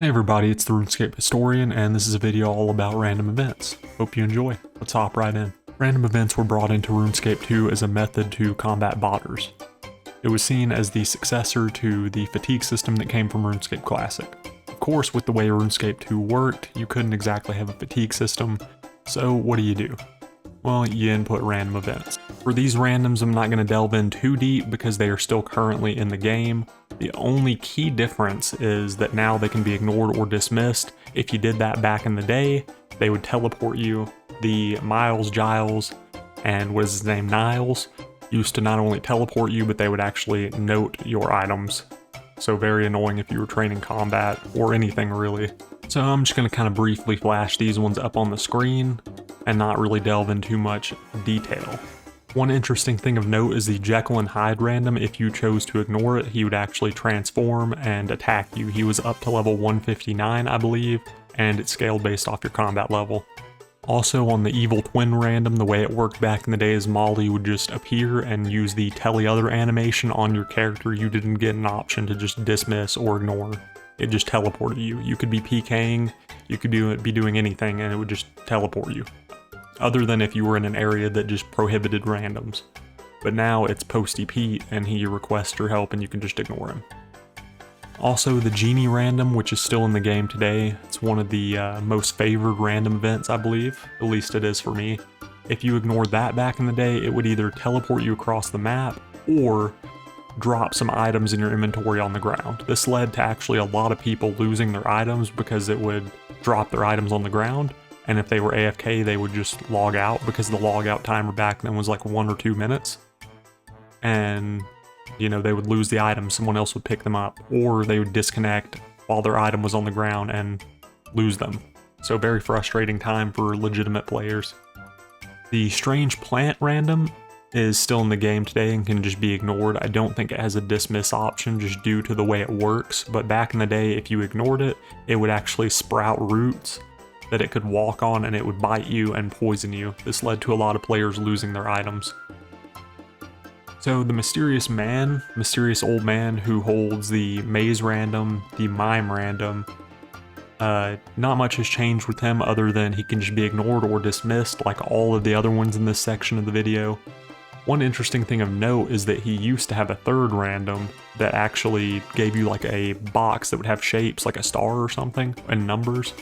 Hey everybody, it's the Runescape Historian, and this is a video all about random events. Hope you enjoy. Let's hop right in. Random events were brought into RuneScape 2 as a method to combat botters. It was seen as the successor to the fatigue system that came from RuneScape Classic. Of course, with the way RuneScape 2 worked, you couldn't exactly have a fatigue system, so what do? Well, you input random events. For these randoms, I'm not going to delve in too deep because they are still currently in the game. The only key difference is that now they can be ignored or dismissed. If you did that back in the day, they would teleport you. The Miles, Giles, and what is his name, Niles, used to not only teleport you, but they would actually note your items. So very annoying if you were training combat or anything really. So I'm just going to kind of briefly flash these ones up on the screen and not really delve in too much detail. One interesting thing of note is the Jekyll and Hyde random. If you chose to ignore it, he would actually transform and attack you. He was up to level 159, I believe, and it scaled based off your combat level. Also on the Evil Twin random, the way it worked back in the day is Molly would just appear and use the Tell the Other animation on your character. You didn't get an option to just dismiss or ignore. It just teleported you. You could be PKing, you could be doing anything, and it would just teleport you. Other than if you were in an area that just prohibited randoms. But now it's Speedy Pete and he requests your help and you can just ignore him. Also the Genie random, which is still in the game today. It's one of the most favored random events, I believe. At least it is for me. If you ignored that back in the day, it would either teleport you across the map or drop some items in your inventory on the ground. This led to actually a lot of people losing their items because it would drop their items on the ground. And if they were AFK, they would just log out because the logout timer back then was like 1 or 2 minutes. And, you know, they would lose the item, someone else would pick them up, or they would disconnect while their item was on the ground and lose them. So very frustrating time for legitimate players. The Strange Plant random is still in the game today and can just be ignored. I don't think it has a dismiss option just due to the way it works, but back in the day, if you ignored it, it would actually sprout roots that it could walk on and it would bite you and poison you. This led to a lot of players losing their items. So the mysterious old man who holds the maze random, the mime random, not much has changed with him other than he can just be ignored or dismissed like all of the other ones in this section of the video. One interesting thing of note is that he used to have a third random that actually gave you like a box that would have shapes like a star or something and numbers.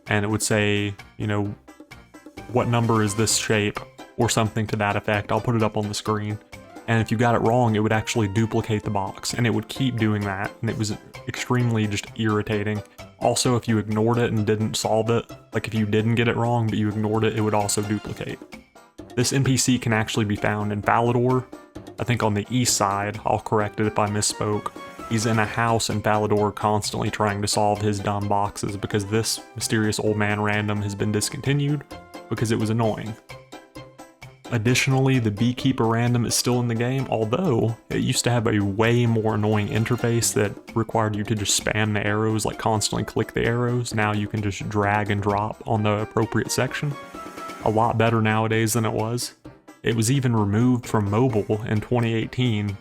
And it would say, you know, what number is this shape or something to that effect. I'll put it up on the screen. And if you got it wrong, it would actually duplicate the box and it would keep doing that. And it was extremely just irritating. Also, if you ignored it and didn't solve it, like if you didn't get it wrong, but you ignored it, it would also duplicate. This NPC can actually be found in Falador. I think on the east side, I'll correct it if I misspoke. He's in a house in Falador constantly trying to solve his dumb boxes because this mysterious old man random has been discontinued because it was annoying. Additionally, the Beekeeper random is still in the game, although it used to have a way more annoying interface that required you to just spam the arrows, like constantly click the arrows. Now you can just drag and drop on the appropriate section. A lot better nowadays than it was. It was even removed from mobile in 2018.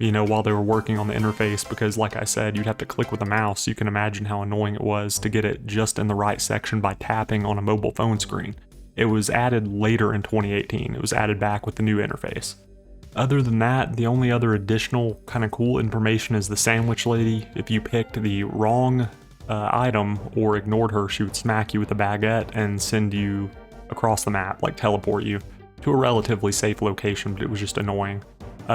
You know, while they were working on the interface, because like I said, you'd have to click with a mouse. You can imagine how annoying it was to get it just in the right section by tapping on a mobile phone screen. It was added later in 2018. It was added back with the new interface. Other than that, the only other additional kind of cool information is the sandwich lady. If you picked the wrong item or ignored her, she would smack you with a baguette and send you across the map, like teleport you to a relatively safe location, but it was just annoying.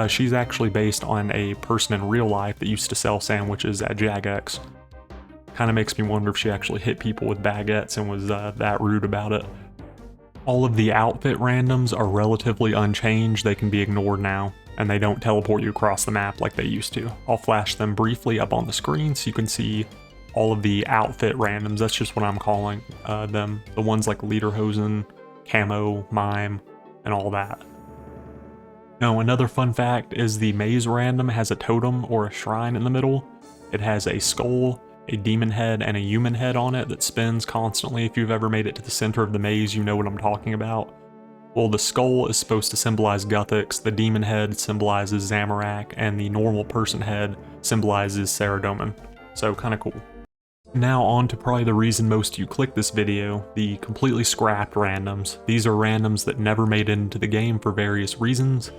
She's actually based on a person in real life that used to sell sandwiches at Jagex. Kind of makes me wonder if she actually hit people with baguettes and was that rude about it. All of the outfit randoms are relatively unchanged. They can be ignored now, and they don't teleport you across the map like they used to. I'll flash them briefly up on the screen so you can see all of the outfit randoms. That's just what I'm calling them. The ones like Lederhosen, Camo, Mime, and all that. Now, another fun fact is the maze random has a totem or a shrine in the middle. It has a skull, a demon head, and a human head on it that spins constantly. If you've ever made it to the center of the maze, you know what I'm talking about. Well, the skull is supposed to symbolize Guthix, the demon head symbolizes Zamorak, and the normal person head symbolizes Saradomin. So, kind of cool. Now on to probably the reason most of you click this video, the completely scrapped randoms. These are randoms that never made it into the game for various reasons.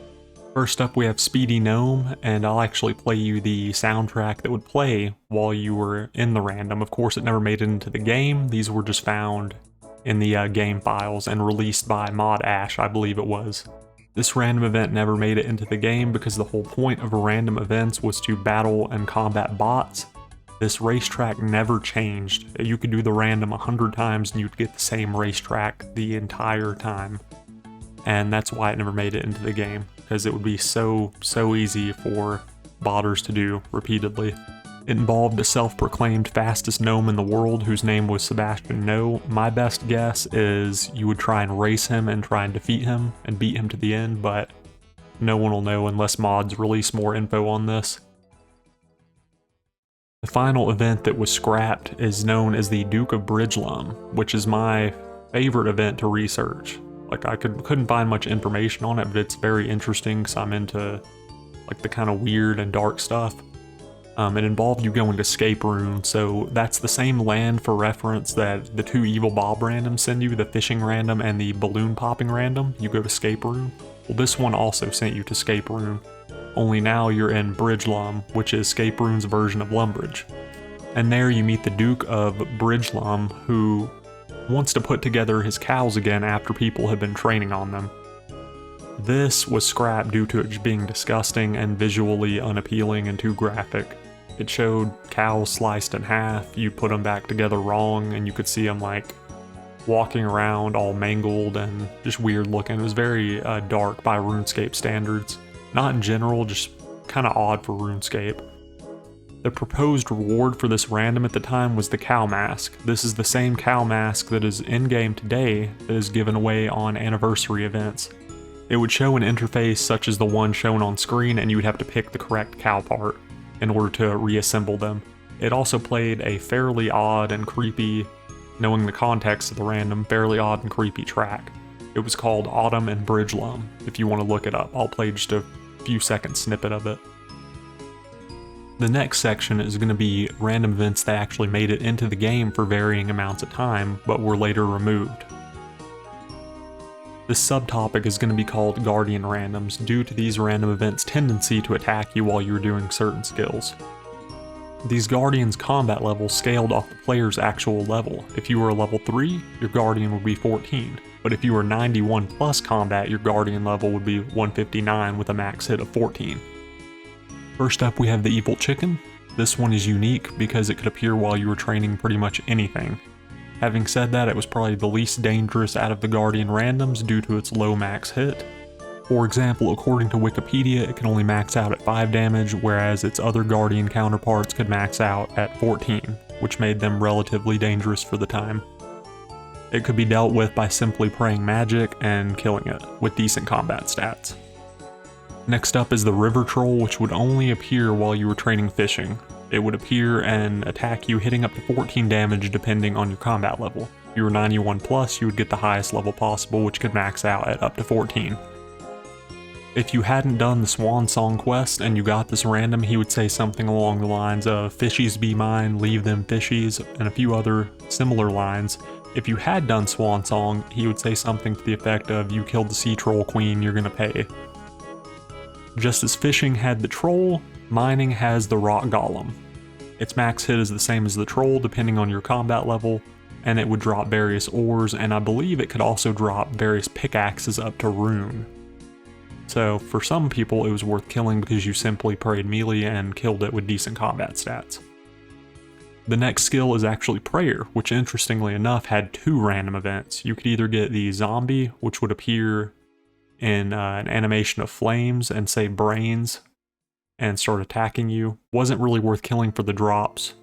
First up we have Speedy Gnome, and I'll actually play you the soundtrack that would play while you were in the random. Of course it never made it into the game, these were just found in the game files and released by Mod Ash, I believe it was. This random event never made it into the game because the whole point of random events was to battle and combat bots. This racetrack never changed. You could do the random 100 times and you'd get the same racetrack the entire time. And that's why it never made it into the game, because it would be so easy for botters to do repeatedly. It involved a self-proclaimed fastest gnome in the world whose name was Sebastian No. My best guess is you would try and race him and try and defeat him and beat him to the end, but no one will know unless mods release more info on this. The final event that was scrapped is known as the Duke of Bridgelum, which is my favorite event to research. Like I couldn't find much information on it, but it's very interesting because I'm into like the kind of weird and dark stuff. It involved you going to Scape Rune, so that's the same land for reference that the two Evil Bob randoms send you, the fishing random and the balloon popping random. You go to Scape Rune. Well, this one also sent you to Scape Rune, only now you're in Bridgelum, which is Scape Rune's version of Lumbridge. And there you meet the Duke of Bridgelum, who wants to put together his cows again after people have been training on them. This was scrapped due to it just being disgusting and visually unappealing and too graphic. It showed cows sliced in half, you put them back together wrong, and you could see them like walking around all mangled and just weird looking. It was very dark by RuneScape standards. Not in general, just kind of odd for RuneScape. The proposed reward for this random at the time was the cow mask. This is the same cow mask that is in-game today that is given away on anniversary events. It would show an interface such as the one shown on screen, and you would have to pick the correct cow part in order to reassemble them. It also played a fairly odd and creepy, knowing the context of the random, fairly odd and creepy track. It was called Autumn and Bridgelum, if you want to look it up. I'll play just a few second snippet of it. The next section is going to be random events that actually made it into the game for varying amounts of time, but were later removed. This subtopic is going to be called Guardian Randoms, due to these random events' tendency to attack you while you're doing certain skills. These Guardians' combat levels scaled off the player's actual level. If you were a level 3, your Guardian would be 14, but if you were 91 plus combat, your Guardian level would be 159 with a max hit of 14. First up we have the Evil Chicken. This one is unique because it could appear while you were training pretty much anything. Having said that, it was probably the least dangerous out of the Guardian randoms due to its low max hit. For example, according to Wikipedia, it can only max out at 5 damage, whereas its other Guardian counterparts could max out at 14, which made them relatively dangerous for the time. It could be dealt with by simply praying magic and killing it, with decent combat stats. Next up is the River Troll, which would only appear while you were training fishing. It would appear and attack you, hitting up to 14 damage depending on your combat level. If you were 91 plus, you would get the highest level possible, which could max out at up to 14. If you hadn't done the Swan Song quest and you got this random, he would say something along the lines of "Fishies be mine, leave them fishies," and a few other similar lines. If you had done Swan Song, he would say something to the effect of "You killed the Sea Troll Queen, you're gonna pay." Just as fishing had the troll, mining has the rock golem. Its max hit is the same as the troll depending on your combat level, and it would drop various ores, and I believe it could also drop various pickaxes up to rune. So for some people it was worth killing because you simply prayed melee and killed it with decent combat stats. The next skill is actually prayer, which interestingly enough had 2 random events. You could either get the zombie, which would appear in an animation of flames and say brains and start attacking you. Wasn't really worth killing for the drops.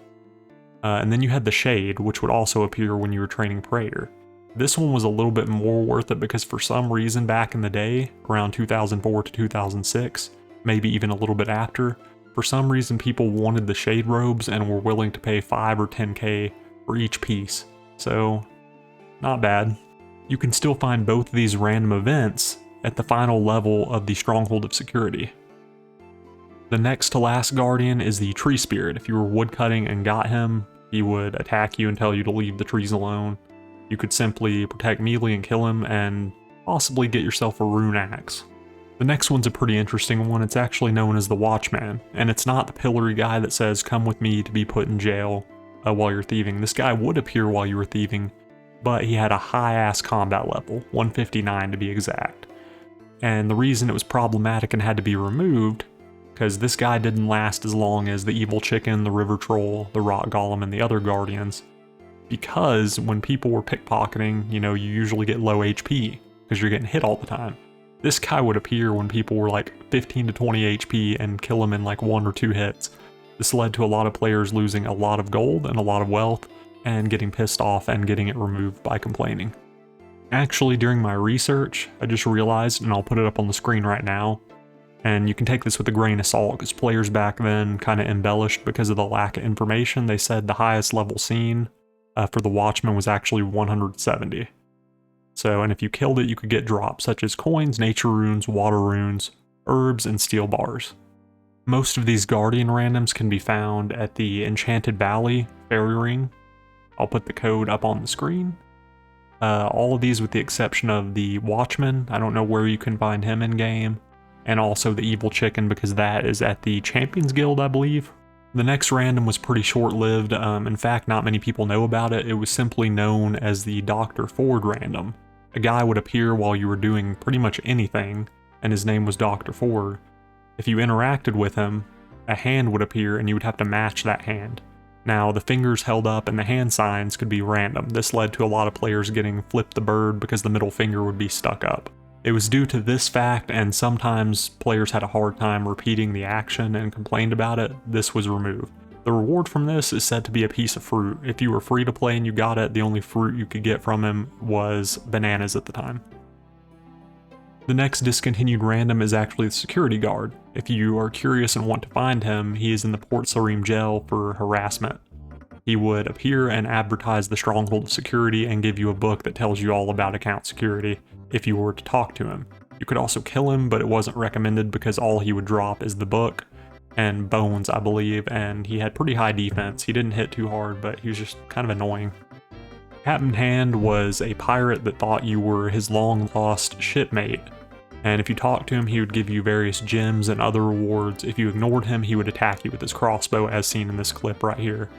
And then you had the shade, which would also appear when you were training prayer. This one was a little bit more worth it because for some reason back in the day, around 2004 to 2006, maybe even a little bit after, for some reason people wanted the shade robes and were willing to pay 5 or 10k for each piece. So, not bad. You can still find both of these random events at the final level of the Stronghold of Security. The next to last Guardian is the Tree Spirit. If you were woodcutting and got him, He would attack you and tell you to leave the trees alone. You could simply protect melee and kill him, and possibly get yourself a rune axe. The next one's a pretty interesting one. It's actually known as the Watchman, and it's not the pillory guy that says, "Come with me to be put in jail while you're thieving." This guy would appear while you were thieving, but he had a high-ass combat level, 159 to be exact. And the reason it was problematic and had to be removed, because this guy didn't last as long as the evil chicken, the river troll, the rock golem, and the other guardians. Because when people were pickpocketing, you usually get low HP, because you're getting hit all the time. This guy would appear when people were like 15 to 20 HP and kill them in like 1 or 2 hits. This led to a lot of players losing a lot of gold and a lot of wealth, and getting pissed off and getting it removed by complaining. Actually, during my research, I just realized, and I'll put it up on the screen right now, and you can take this with a grain of salt because players back then kind of embellished because of the lack of information. They said the highest level seen for the Watchman was actually 170. So, and if you killed it, you could get drops such as coins, nature runes, water runes, herbs, and steel bars. Most of these Guardian randoms can be found at the Enchanted Valley Fairy Ring. I'll put the code up on the screen. All of these with the exception of the Watchman. I don't know where you can find him in game. And also the Evil Chicken, because that is at the Champions Guild, I believe. The next random was pretty short-lived. In fact, not many people know about it. It was simply known as the Dr. Ford random. A guy would appear while you were doing pretty much anything, and his name was Dr. Ford. If you interacted with him, a hand would appear and you would have to match that hand. Now, the fingers held up and the hand signs could be random. This led to a lot of players getting flip the bird because the middle finger would be stuck up. It was due to this fact, and sometimes players had a hard time repeating the action and complained about it. This was removed. The reward from this is said to be a piece of fruit. If you were free to play and you got it, the only fruit you could get from him was bananas at the time. The next discontinued random is actually the security guard. If you are curious and want to find him, he is in the Port Sarim jail for harassment. He would appear and advertise the Stronghold of Security and give you a book that tells you all about account security if you were to talk to him. You could also kill him, but it wasn't recommended because all he would drop is the book and bones, I believe, and he had pretty high defense. He didn't hit too hard, but he was just kind of annoying. Hat in Hand was a pirate that thought you were his long-lost shipmate, and if you talked to him, he would give you various gems and other rewards. If you ignored him, he would attack you with his crossbow, as seen in this clip right here.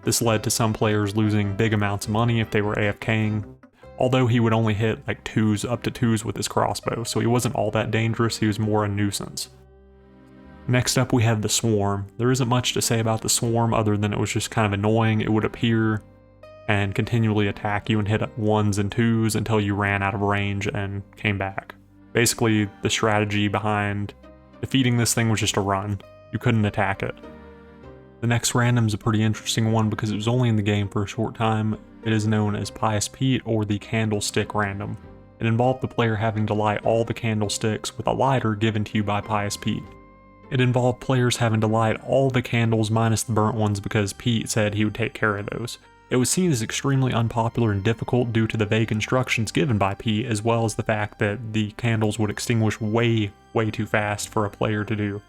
This led to some players losing big amounts of money if they were AFKing, although he would only hit like 2s up to 2s with his crossbow, so he wasn't all that dangerous. He was more a nuisance. Next up, we have the Swarm. There isn't much to say about the Swarm other than it was just kind of annoying. It would appear and continually attack you and hit 1s and 2s until you ran out of range and came back. Basically, the strategy behind defeating this thing was just a run. You couldn't attack it. The next random is a pretty interesting one because it was only in the game for a short time. It is known as Pious Pete, or the Candlestick random. It involved the player having to light all the candlesticks with a lighter given to you by Pious Pete. It involved players having to light all the candles minus the burnt ones because Pete said he would take care of those. It was seen as extremely unpopular and difficult due to the vague instructions given by Pete, as well as the fact that the candles would extinguish way too fast for a player to do.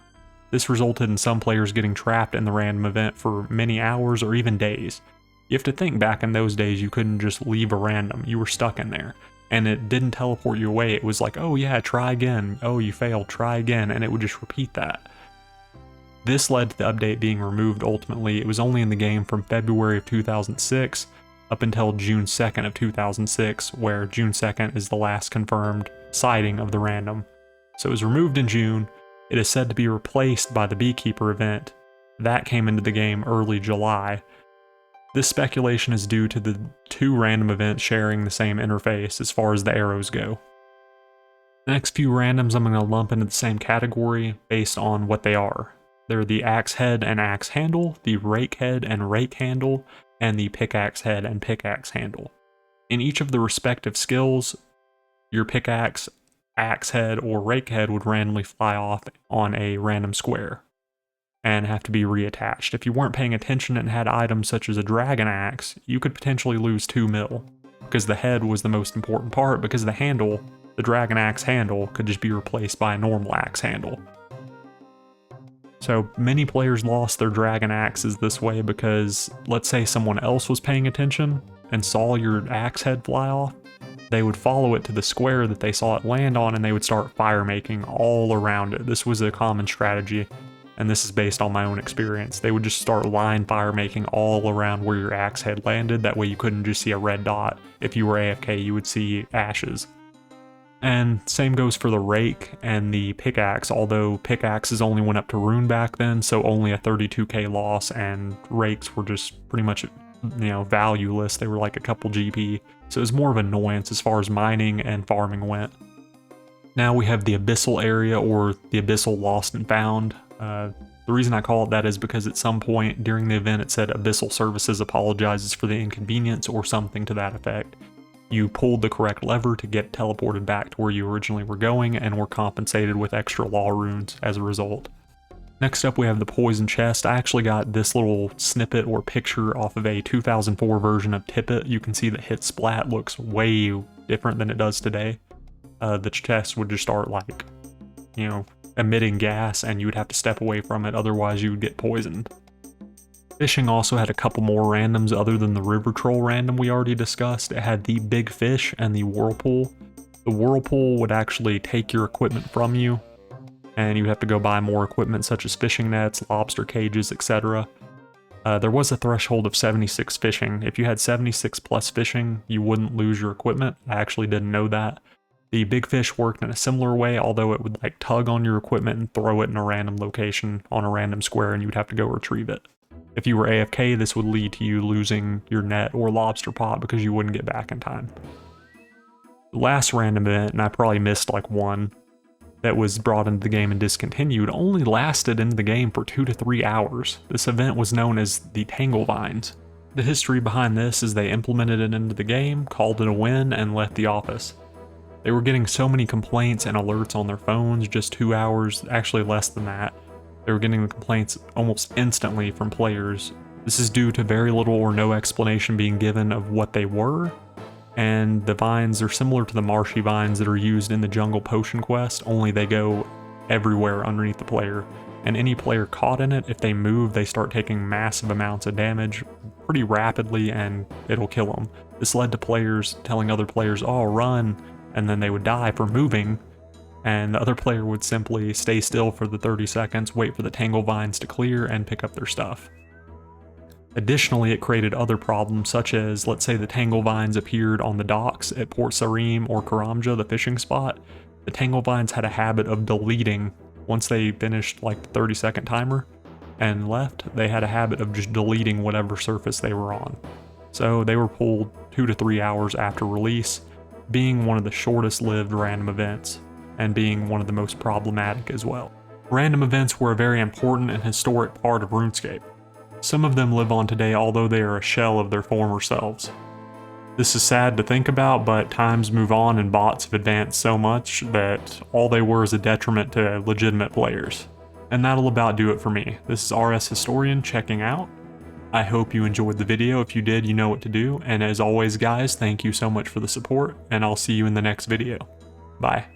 This resulted in some players getting trapped in the random event for many hours or even days. You have to think, back in those days you couldn't just leave a random, you were stuck in there. And it didn't teleport you away, it was like, oh yeah, try again, oh you failed, try again, and it would just repeat that. This led to the update being removed ultimately. It was only in the game from February of 2006 up until June 2nd of 2006, where June 2nd is the last confirmed sighting of the random. So it was removed in June. It is said to be replaced by the Beekeeper event. That came into the game early July. This speculation is due to the 2 random events sharing the same interface as far as the arrows go. The next few randoms I'm going to lump into the same category based on what they are. They're the Axe Head and Axe Handle, the Rake Head and Rake Handle, and the Pickaxe Head and Pickaxe Handle. In each of the respective skills, your Pickaxe, Axe Head, or Rake Head would randomly fly off on a random square and have to be reattached. If you weren't paying attention and had items such as a Dragon Axe, you could potentially lose 2 mil, because the head was the most important part, because the handle, the Dragon Axe handle, could just be replaced by a normal axe handle. So many players lost their dragon axes this way because let's say someone else was paying attention and saw your axe head fly off, they would follow it to the square that they saw it land on and they would start fire making all around it. This was a common strategy, and this is based on my own experience. They would just start line fire making all around where your axe head landed. That way you couldn't just see a red dot. If you were AFK, you would see ashes. And same goes for the Rake and the Pickaxe, although Pickaxes only went up to Rune back then, so only a 32k loss, and Rakes were just pretty much, valueless. They were like a couple GP, so it was more of an annoyance as far as mining and farming went. Now we have the Abyssal area, or the Abyssal Lost and Found. The reason I call it that is because at some point during the event it said Abyssal Services apologizes for the inconvenience or something to that effect. You pulled the correct lever to get teleported back to where you originally were going and were compensated with extra law runes as a result. Next up we have the Poison Chest. I actually got this little snippet or picture off of a 2004 version of Tippet. You can see that Hit Splat looks way different than it does today. The chest would just start like, emitting gas and you would have to step away from it, otherwise you would get poisoned. Fishing also had a couple more randoms other than the River Troll random we already discussed. It had the Big Fish and the Whirlpool. The Whirlpool would actually take your equipment from you, and you'd have to go buy more equipment such as fishing nets, lobster cages, etc. There was a threshold of 76 fishing. If you had 76 plus fishing, you wouldn't lose your equipment. I actually didn't know that. The Big Fish worked in a similar way, although it would like tug on your equipment and throw it in a random location on a random square and you would have to go retrieve it. If you were AFK, this would lead to you losing your net or lobster pot because you wouldn't get back in time. The last random event, and I probably missed like one, that was brought into the game and discontinued, only lasted in the game for 2 to 3 hours. This event was known as the Tangle Vines. The history behind this is they implemented it into the game, called it a win, and left the office. They were getting so many complaints and alerts on their phones, just 2 hours, actually less than that. They were getting the complaints almost instantly from players. This is due to very little or no explanation being given of what they were, and the vines are similar to the marshy vines that are used in the Jungle Potion quest, only they go everywhere underneath the player. And any player caught in it, if they move, they start taking massive amounts of damage pretty rapidly and it'll kill them. This led to players telling other players, "Oh, run," and then they would die for moving. And the other player would simply stay still for the 30 seconds, wait for the Tangle Vines to clear, and pick up their stuff. Additionally, it created other problems, such as, let's say the Tangle Vines appeared on the docks at Port Sarim or Karamja, the fishing spot. The Tangle Vines had a habit of deleting once they finished like the 30-second timer and left. They had a habit of just deleting whatever surface they were on. So they were pulled 2 to 3 hours after release, being one of the shortest lived random events, and being one of the most problematic as well. Random events were a very important and historic part of RuneScape. Some of them live on today, although they are a shell of their former selves. This is sad to think about, but times move on and bots have advanced so much that all they were is a detriment to legitimate players. And that'll about do it for me. This is RS Historian checking out. I hope you enjoyed the video. If you did, you know what to do. And as always, guys, thank you so much for the support, and I'll see you in the next video. Bye.